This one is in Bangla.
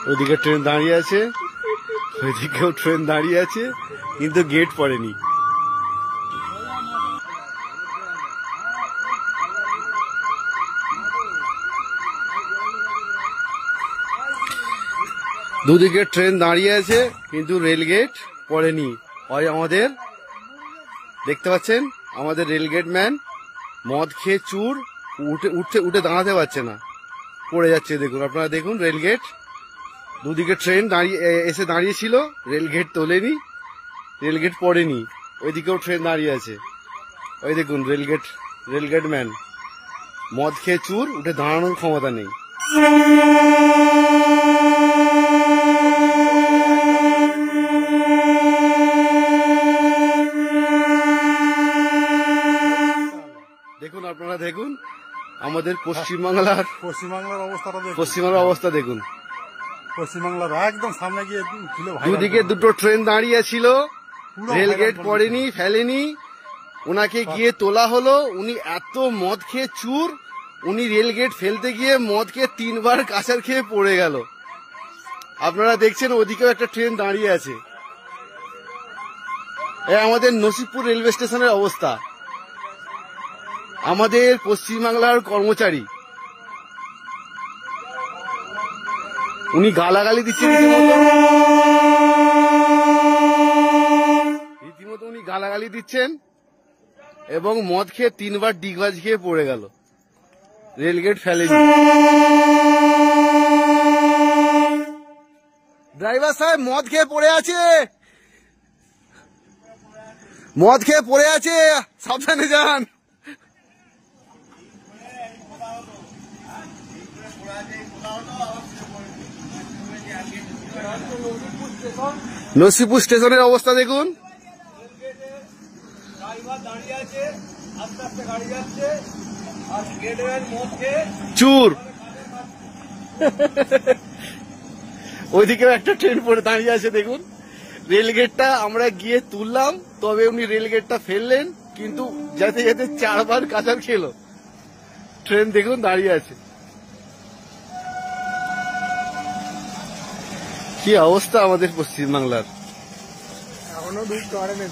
ওইদিকে ট্রেন দাঁড়িয়ে আছে, ওইদিকেও ট্রেন দাঁড়িয়ে আছে, কিন্তু গেট পড়েনি। দুদিকে ট্রেন দাঁড়িয়ে আছে, কিন্তু রেলগেট পড়েনি। ওই আমাদের দেখতে পাচ্ছেন, আমাদের রেলগেট ম্যান মদ খেয়ে চুর, উঠে দাঁড়াতে পারছে না, পড়ে যাচ্ছে। দেখুন, আপনারা দেখুন, রেলগেট দুদিকে ট্রেন এসে দাঁড়িয়েছিল, রেলগেট তোলেনি, রেলগেট পড়েনি। ওইদিকেও ট্রেন দাঁড়িয়ে আছে। ওই দেখুন, রেলগেট ম্যান মদ খেয়ে চুর, উঠে দাঁড়ানোর ক্ষমতা নেই। দেখুন, আপনারা দেখুন আমাদের পশ্চিমবাংলার অবস্থা দেখুন। পশ্চিমবাংলার একদম সামনে গিয়ে দুদিকে দুটো ট্রেন দাঁড়িয়ে ছিল, রেলগেট পড়েনি, ফেলেনি, ওনাকে গিয়ে তোলা হলো। উনি এত মদ খেয়ে চুর, উনি রেলগেট ফেলতে গিয়ে মদ খেয়ে 3 বার কাঁচার খেয়ে পড়ে গেল। আপনারা দেখছেন ওদিকেও একটা ট্রেন দাঁড়িয়ে আছে। আমাদের নসিবপুর রেলওয়ে স্টেশনের অবস্থা। আমাদের পশ্চিমবাংলার কর্মচারী, উনি গালাগালি দিচ্ছেন রীতিমতো উনি গালাগালি দিচ্ছেন, এবং মদ খেয়ে 3 বার ডিগবাজ খেয়ে পড়ে গেল, রেলগেট ফেলেনি। ড্রাইভার সাহেব মদ খেয়ে পড়ে আছে, মদ খেয়ে পড়ে আছে, সাবধানে যান। নসিবপুর স্টেশনের অবস্থা দেখুন। চুর। ওইদিকেও একটা ট্রেন পড়ে দাঁড়িয়ে আছে দেখুন। রেলগেটটা আমরা গিয়ে তুললাম, তবে উনি রেলগেটটা ফেললেন, কিন্তু যেতে যেতে 4 বার কাঁচার খেলো। ট্রেন দেখুন দাঁড়িয়ে আছে। কি অবস্থা আমাদের পশ্চিমবাংলার। এখনো ঢুকতে পারেনি।